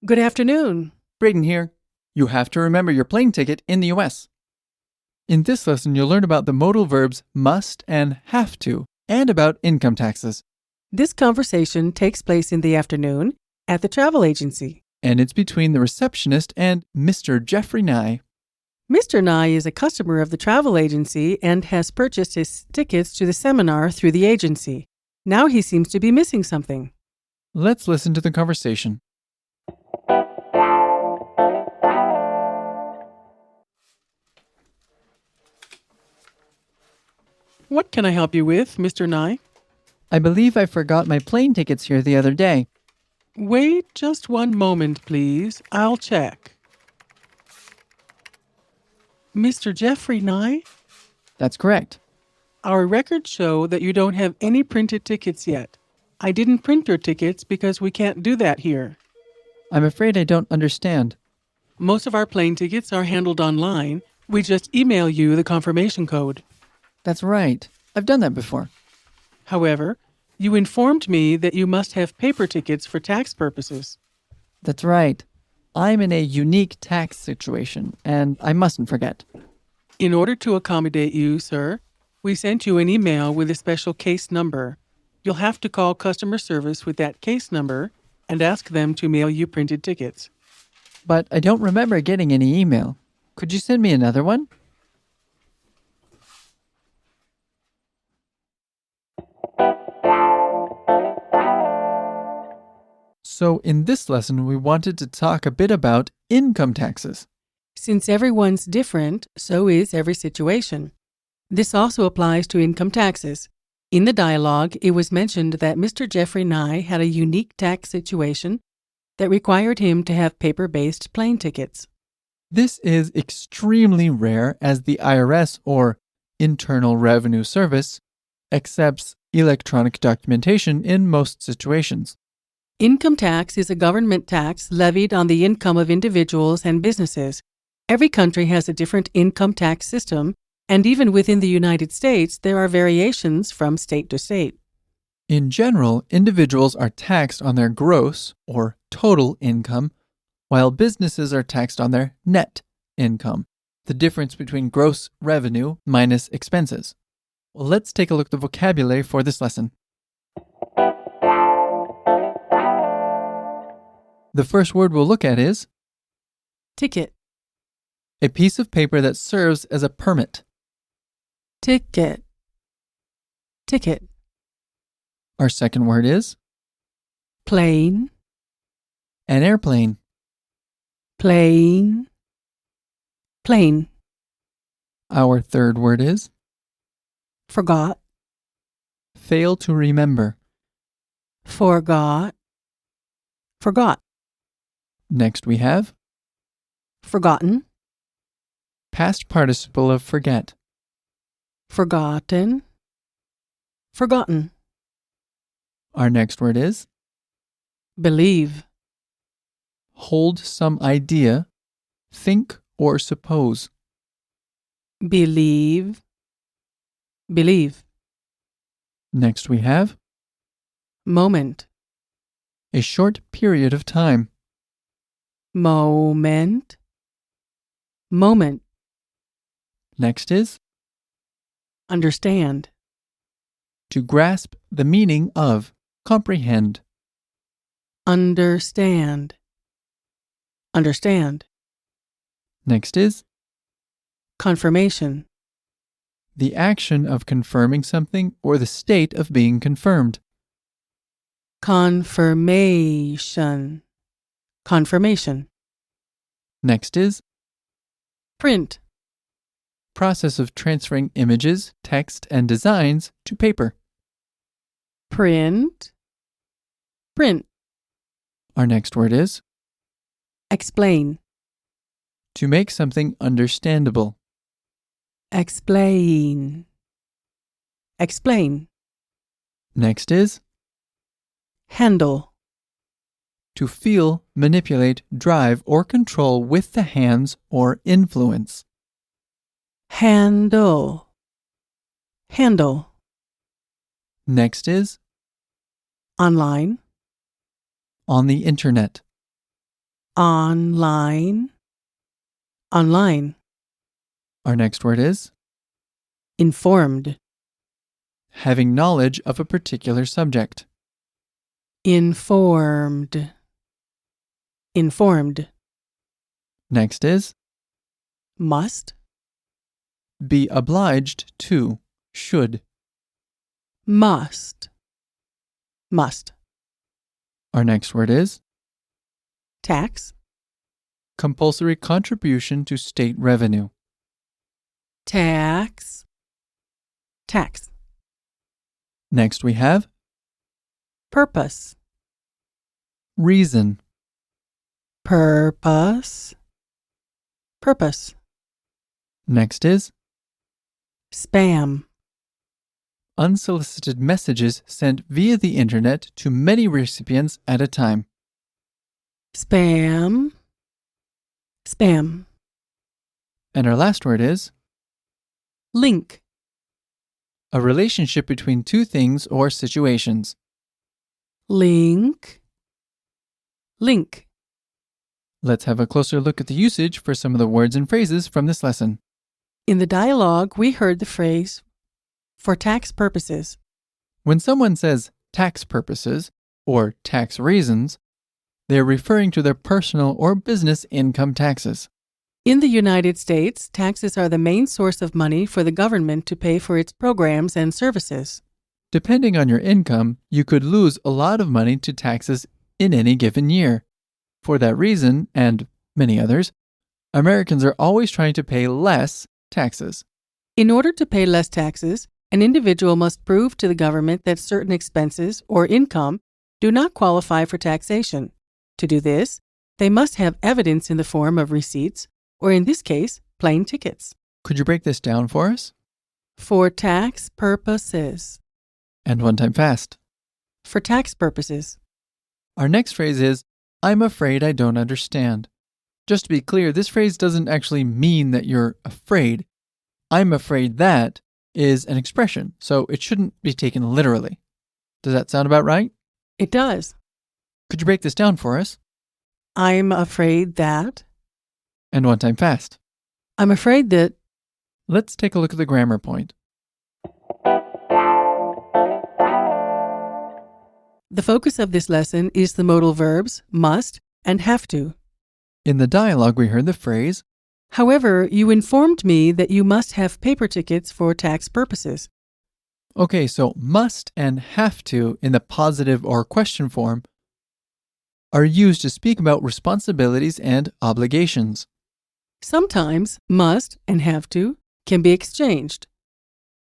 Good afternoon. Braden here. You have to remember your plane ticket in the US. In this lesson, you'll learn about the modal verbs must and have to, and about income taxes. This conversation takes place in the afternoon at the travel agency. And it's between the receptionist and Mr. Jeffrey Nye. Mr. Nye is a customer of the travel agency and has purchased his tickets to the seminar through the agency. Now he seems to be missing something. Let's listen to the conversation. What can I help you with, Mr. Nye? I believe I forgot my plane tickets here the other day. Wait just one moment, please. I'll check. Mr. Jeffrey Nye? That's correct. Our records show that you don't have any printed tickets yet. I didn't print your tickets because we can't do that here. I'm afraid I don't understand. Most of our plane tickets are handled online. We just email you the confirmation code. That's right. I've done that before. However, you informed me that you must have paper tickets for tax purposes. That's right. I'm in a unique tax situation, and I mustn't forget. In order to accommodate you, sir, we sent you an email with a special case number. You'll have to call customer service with that case number and ask them to mail you printed tickets. But I don't remember getting any email. Could you send me another one? So in this lesson, we wanted to talk a bit about income taxes. Since everyone's different, so is every situation. This also applies to income taxes. In the dialogue, it was mentioned that Mr. Jeffrey Nye had a unique tax situation that required him to have paper-based plane tickets. This is extremely rare as the IRS, or Internal Revenue Service, accepts electronic documentation in most situations. Income tax is a government tax levied on the income of individuals and businesses. Every country has a different income tax system, and even within the United States, there are variations from state to state. In general, individuals are taxed on their gross, or total income, while businesses are taxed on their net income, the difference between gross revenue minus expenses. Well, let's take a look at the vocabulary for this lesson. The first word we'll look at is Ticket. a piece of paper that serves as a permit. Ticket. Ticket. Our second word is Plane. an airplane. Plane. Plane. Our third word is Forgot. fail to remember. Forgot. Forgot. Next we have Forgotten. past participle of forget. Forgotten. Forgotten. Our next word is Believe. hold some idea, think or suppose. Believe. Believe. Next we have Moment. a short period of time. Moment. Moment. Next is Understand. to grasp the meaning of, comprehend. Understand. Understand. Next is Confirmation. the action of confirming something or the state of being confirmed. Confirmation. Confirmation. Next is Print. process of transferring images, text, and designs to paper. Print. Print. Our next word is Explain. to make something understandable. Explain. Explain. Next is Handle. to feel, manipulate, drive, or control with the hands or influence. Handle. Handle. Next is Online. on the internet. online, online. Our next word is Informed, having knowledge of a particular subject. informed, informed. Next is Must, be obliged to, should. must, must. Our next word is Tax, compulsory contribution to state revenue. tax, tax. Next we have Purpose, reason. purpose, purpose. Next is Spam, unsolicited messages sent via the internet to many recipients at a time. spam, spam. And our last word is Link, a relationship between two things or situations. link, link. Let's have a closer look at the usage for some of the words and phrases from this lesson. In the dialogue, we heard the phrase, for tax purposes. When someone says tax purposes or tax reasons, they're referring to their personal or business income taxes. In the United States, taxes are the main source of money for the government to pay for its programs and services. Depending on your income, you could lose a lot of money to taxes in any given year. For that reason, and many others, Americans are always trying to pay less taxes. In order to pay less taxes, an individual must prove to the government that certain expenses or income do not qualify for taxation. To do this, they must have evidence in the form of receipts, or in this case, plane tickets. Could you break this down for us? For tax purposes. And one time fast. For tax purposes. Our next phrase is, I'm afraid I don't understand. Just to be clear, this phrase doesn't actually mean that you're afraid. I'm afraid that is an expression, so it shouldn't be taken literally. Does that sound about right? It does. Could you break this down for us? I'm afraid that. And one time fast. I'm afraid that. Let's take a look at the grammar point. The focus of this lesson is the modal verbs must and have to. In the dialogue, we heard the phrase, However, you informed me that you must have paper tickets for tax purposes. okay, so must and have to in the positive or question form are used to speak about responsibilities and obligations. Sometimes must and have to can be exchanged.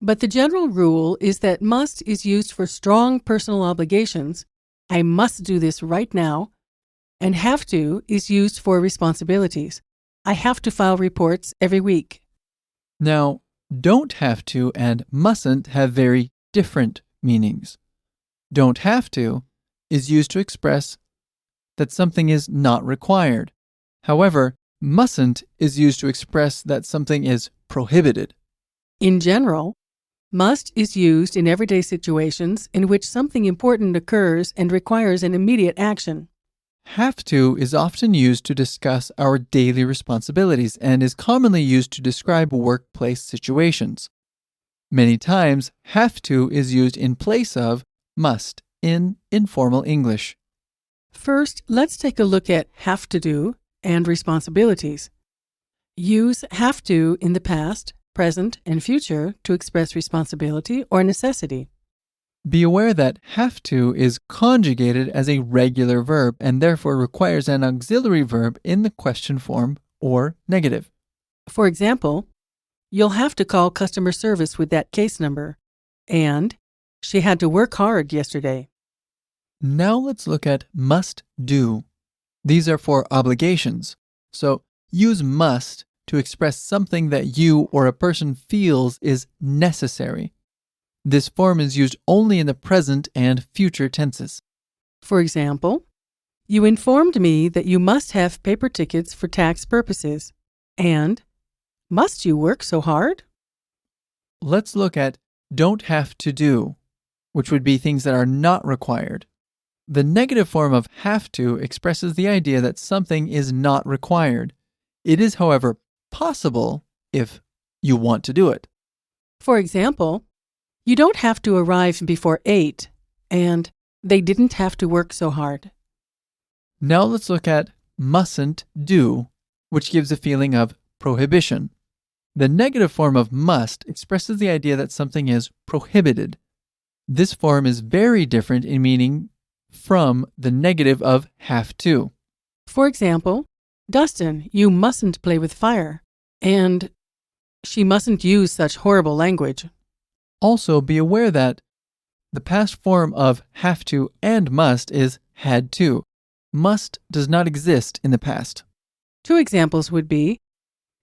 But the general rule is that must is used for strong personal obligations. I must do this right now. And have to is used for responsibilities. I have to file reports every week. Now, don't have to and mustn't have very different meanings. Don't have to is used to express that something is not required. However, mustn't is used to express that something is prohibited. In general, must is used in everyday situations in which something important occurs and requires an immediate action. Have to is often used to discuss our daily responsibilities and is commonly used to describe workplace situations. Many times, have to is used in place of must in informal English. First, let's take a look at have to do and responsibilities. Use have to in the past, present, and future to express responsibility or necessity. Be aware that have to is conjugated as a regular verb and therefore requires an auxiliary verb in the question form or negative. For example, you'll have to call customer service with that case number. And she had to work hard yesterday. Now let's look at must do. These are for obligations. So use must to express something that you or a person feels is necessary. This form is used only in the present and future tenses. For example, you informed me that you must have paper tickets for tax purposes. And, must you work so hard? Let's look at don't have to do, which would be things that are not required. The negative form of have to expresses the idea that something is not required. It is, however, possible if you want to do it. For example, you don't have to arrive before 8, and they didn't have to work so hard. Now let's look at mustn't do, which gives a feeling of prohibition. The negative form of must expresses the idea that something is prohibited. This form is very different in meaning from the negative of have to. For example, Dustin, you mustn't play with fire, and she mustn't use such horrible language. Also, be aware that the past form of have to and must is had to. Must does not exist in the past. 2 examples would be,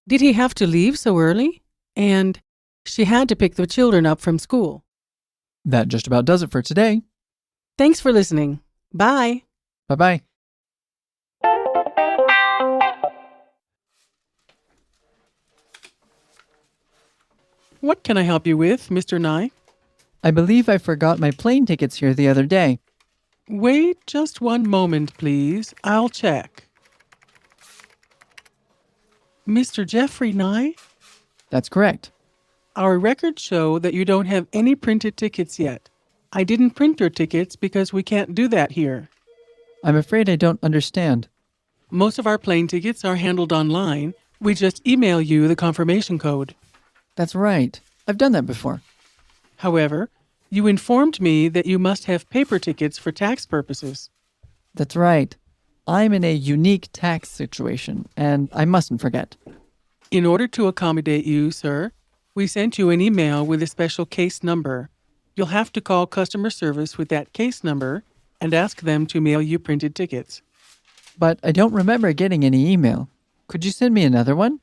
did he have to leave so early? And she had to pick the children up from school. That just about does it for today. Thanks for listening. Bye. Bye-bye. What can I help you with, Mr. Nye? I believe I forgot my plane tickets here the other day. Wait just one moment, please. I'll check. Mr. Jeffrey Nye? That's correct. Our records show that you don't have any printed tickets yet. I didn't print your tickets because we can't do that here. I'm afraid I don't understand. Most of our plane tickets are handled online. We just email you the confirmation code. That's right. I've done that before. However, you informed me that you must have paper tickets for tax purposes. That's right. I'm in a unique tax situation, and I mustn't forget. In order to accommodate you, sir, we sent you an email with a special case number. You'll have to call customer service with that case number and ask them to mail you printed tickets. But I don't remember getting any email. Could you send me another one?